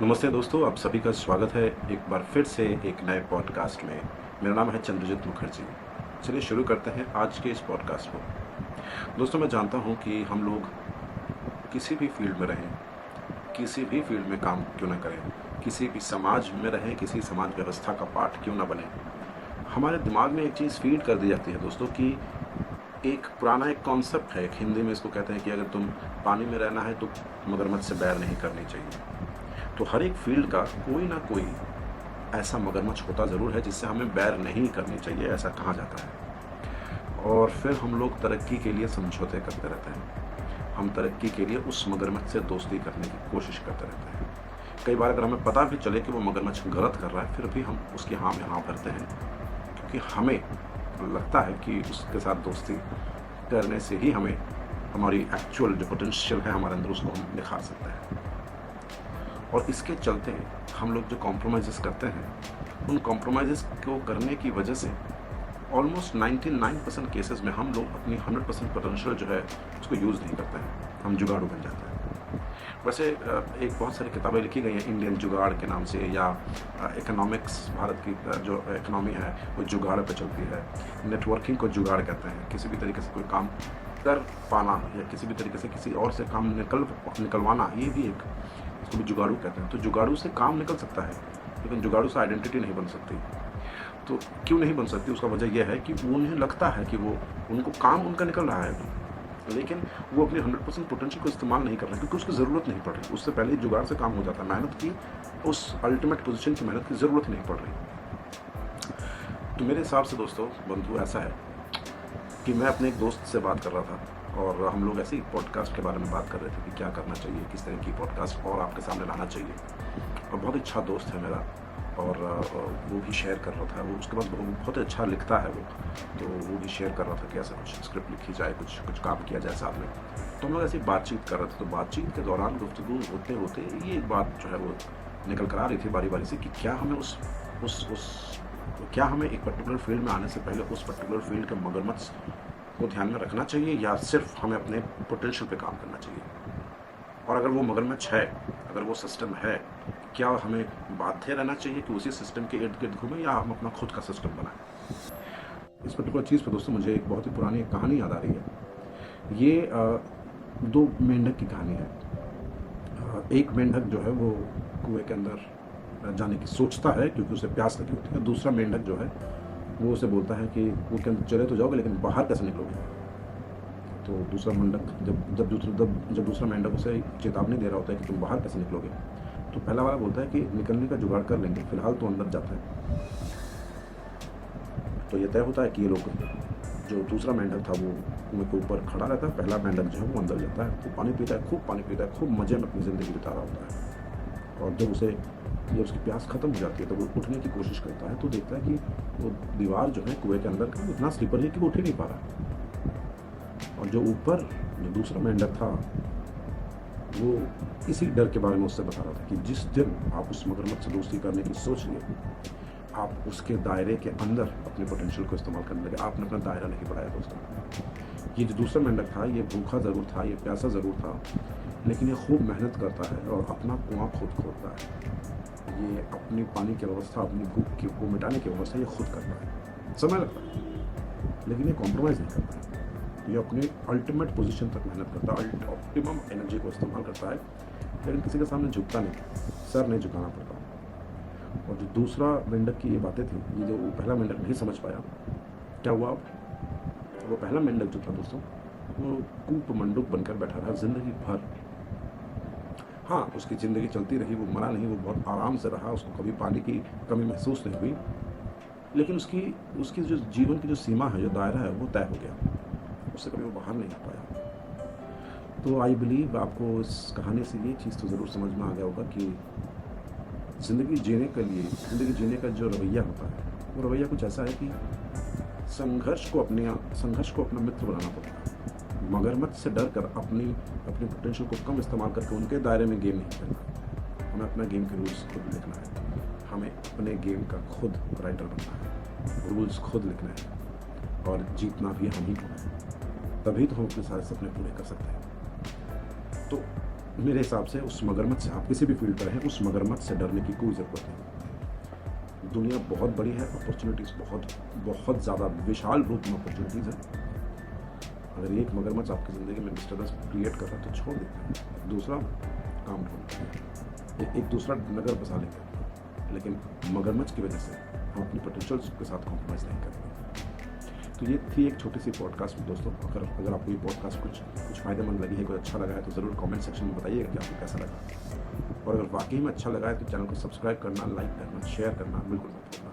नमस्ते दोस्तों, आप सभी का स्वागत है एक बार फिर से एक नए पॉडकास्ट में। मेरा नाम है चंद्रजीत मुखर्जी। चलिए शुरू करते हैं आज के इस पॉडकास्ट को। दोस्तों, मैं जानता हूं कि हम लोग किसी भी फील्ड में रहें, किसी भी फील्ड में काम क्यों ना करें, किसी भी समाज में रहें, किसी समाज व्यवस्था का पार्ट क्यों ना बने, हमारे दिमाग में एक चीज़ फीड कर दी जाती है दोस्तों कि एक पुराना एक कॉन्सेप्ट है, एक हिंदी में इसको कहते हैं कि अगर तुम पानी में रहना है तो मगरमच्छ से बैर नहीं करनी चाहिए। तो हर एक फील्ड का कोई ना कोई ऐसा मगरमच्छ होता ज़रूर है जिससे हमें बैर नहीं करनी चाहिए, ऐसा कहा जाता है। और फिर हम लोग तरक्की के लिए समझौते करते रहते हैं। हम तरक्की के लिए उस मगरमच्छ से दोस्ती करने की कोशिश करते रहते हैं। कई बार अगर हमें पता भी चले कि वो मगरमच्छ गलत कर रहा है, फिर भी हम उसकी हाँ में हाँ भरते हैं, क्योंकि हमें लगता है कि उसके साथ दोस्ती करने से ही हमें हमारी एक्चुअल जो पोटेंशियल है हमारे अंदर, उसको हम निखार सकते हैं। और इसके चलते हम लोग जो कॉम्प्रोमाइज़ करते हैं, उन कॉम्प्रोमाइज़ को करने की वजह से ऑलमोस्ट 99% केसेस में हम लोग अपनी 100% पोटेंशियल जो है उसको यूज़ नहीं करते हैं, हम जुगाड़ू बन जाते हैं। वैसे एक बहुत सारी किताबें लिखी गई हैं इंडियन जुगाड़ के नाम से, या इकोनॉमिक्स, भारत की जो इकोनॉमी है वो जुगाड़ पे चलती है। नेटवर्किंग को जुगाड़ कहते हैं, किसी भी तरीके से कोई काम कर पाना या किसी भी तरीके से किसी और से काम निकलवाना, ये भी एक, इसको भी जुगाड़ू कहते हैं। तो जुगाड़ू से काम निकल सकता है, लेकिन जुगाड़ू से आइडेंटिटी नहीं बन सकती। तो क्यों नहीं बन सकती? उसका वजह यह है कि उन्हें लगता है कि वो उनको काम उनका निकल रहा है, लेकिन वो अपनी 100% पोटेंशियल को इस्तेमाल नहीं कर रहे, क्योंकि उसकी ज़रूरत नहीं पड़ रही। उससे पहले ही जुगाड़ से काम हो जाता है, मेहनत की, उस अल्टीमेट पोजीशन की मेहनत की ज़रूरत नहीं पड़ रही। तो मेरे हिसाब से दोस्तों, बंधु, ऐसा है कि मैं अपने एक दोस्त से बात कर रहा था और हम लोग ऐसे ही पॉडकास्ट के बारे में बात कर रहे थे कि क्या करना चाहिए, किस तरह की पॉडकास्ट और आपके सामने लाना चाहिए। और बहुत अच्छा दोस्त है मेरा, और वो भी शेयर कर रहा था, वो उसके बाद बहुत अच्छा लिखता है वो, तो वो भी शेयर कर रहा था कि ऐसा कुछ स्क्रिप्ट लिखी जाए, कुछ काम किया जाए साथ में। तो हम लोग ऐसी बातचीत कर रहे थे। तो बातचीत के दौरान गुफ्तगू होते होते ये एक बात जो है वो निकल कर आ रही थी बारी बारी से कि क्या हमें क्या हमें एक पर्टिकुलर फील्ड में आने से पहले उस पर्टिकुलर फील्ड के मगरमच्छ को ध्यान में रखना चाहिए, या सिर्फ हमें अपने पोटेंशियल पे काम करना चाहिए। और अगर वो मगरमच्छ है, अगर वो सिस्टम है, क्या हमें बाध्य रहना चाहिए कि उसी सिस्टम के इर्द गिर्द घूमें, या हम अपना खुद का सिस्टम बनाएं। इस पर्टिकुलर चीज़ पर दोस्तों मुझे एक बहुत ही पुरानी कहानी याद आ रही है। ये दो मेंढक की कहानी है। एक मेंढक जो है वो कुएं के अंदर जाने की सोचता है क्योंकि उसे प्यास लगी होती है। दूसरा मेंढक जो है वो उसे बोलता है कि वो के अंदर चले तो जाओगे, लेकिन बाहर कैसे निकलोगे। तो दूसरा मेंढक जब दूसरा मेंढक उसे चेतावनी दे रहा होता है कि तुम बाहर कैसे निकलोगे, तो पहला वाला बोलता है कि निकलने का जुगाड़ कर लेंगे, फिलहाल तो अंदर जाते हैं। तो ये तय होता है कि ये लोग, जो दूसरा मेंढक था वो कुएं के ऊपर खड़ा रहता है, पहला मेंढक जो है वो अंदर जाता है। तो पानी पीता है, खूब पानी पीता है, खूब मज़े में अपनी ज़िंदगी बिता रहा होता है। और जब उसकी प्यास खत्म हो जाती है तो वो उठने की कोशिश करता है, तो देखता है कि वो दीवार जो है कुएं के अंदर का इतना स्लिपर है कि वो उठ ही नहीं पा रहा। और जो ऊपर जो दूसरा मेंढक था वो इसी डर के बारे में उससे बता रहा था कि जिस दिन आप उस मगरमच्छ से दोस्ती करने की सोच लिए, आप उसके दायरे के अंदर अपने पोटेंशियल को इस्तेमाल करने लगे, आपने अपना दायरा नहीं बढ़ाया दोस्तों। ये जो दूसरा मेंढक था, ये भूखा ज़रूर था, ये प्यासा ज़रूर था, लेकिन ये खूब मेहनत करता है और अपना कुआं खुद खोदता है। ये अपनी पानी की व्यवस्था, अपनी भूख को मिटाने की व्यवस्था ये खुद करता है। समय लगता है, लेकिन ये कॉम्प्रोमाइज़ नहीं करता है। ये अपनी अल्टीमेट पोजीशन तक मेहनत करता है, ऑप्टिमम एनर्जी को इस्तेमाल करता है, लेकिन किसी के सामने झुकता नहीं, सर नहीं झुकाना पड़ता। और जो दूसरा मेंढक की ये बातें थी, ये जो पहला मेंढक नहीं समझ पाया, क्या हुआ अब? वो पहला मेंढक जो था दोस्तों, वो कूप मंडूक बनकर बैठा रहा ज़िंदगी भर। हाँ, उसकी ज़िंदगी चलती रही, वो मरा नहीं, वो बहुत आराम से रहा, उसको कभी पानी की कमी महसूस नहीं हुई, लेकिन उसकी जो जीवन की जो सीमा है, जो दायरा है, वो तय हो गया, उससे कभी वो बाहर नहीं आ पाया। तो आई बिलीव आपको इस कहानी से ये चीज़ तो ज़रूर समझ में आ गया होगा कि ज़िंदगी जीने का जो रवैया होता है, वो रवैया कुछ ऐसा है कि संघर्ष को अपना मित्र बनाना पड़ता है। मगरमच्छ से डर कर अपनी पोटेंशियल को कम इस्तेमाल करके उनके दायरे में गेम नहीं खेलना। हमें अपना गेम के रूल्स खुद लिखना है, हमें अपने गेम का खुद राइटर बनना है, रूल्स खुद लिखना है, और जीतना भी हम ही को है। तभी तो हम अपने सारे सपने पूरे कर सकते हैं। तो मेरे हिसाब से उस मगरमच्छ से, आप किसी भी फील्ड पर हैं, उस मगरमच्छ से डरने की कोई ज़रूरत नहीं। दुनिया बहुत बड़ी है, अपॉर्चुनिटीज़ बहुत बहुत ज़्यादा विशाल रूप में अपॉर्चुनिटीज़ हैं। अगर एक मगरमच्छ आपकी ज़िंदगी में डिस्टर्बेंस क्रिएट कर रहा है तो छोड़ देते हैं, दूसरा काम ढूंढते एक दूसरा नगर बसा लेंगे, लेकिन मगरमच्छ की वजह से हम अपनी पोटेंशियल्स के साथ कॉम्प्रोमाइज़ नहीं करेंगे। तो ये थी एक छोटी सी पॉडकास्ट में दोस्तों। अगर आपको ये पॉडकास्ट कुछ फ़ायदेमंद लगी है, कुछ अच्छा लगा है, तो ज़रूर कमेंट सेक्शन में बताइएगा कि आपको कैसा लगा। और अगर वाकई में अच्छा लगा है तो चैनल को सब्सक्राइब करना, लाइक करना, शेयर करना बिल्कुल मत भूलना।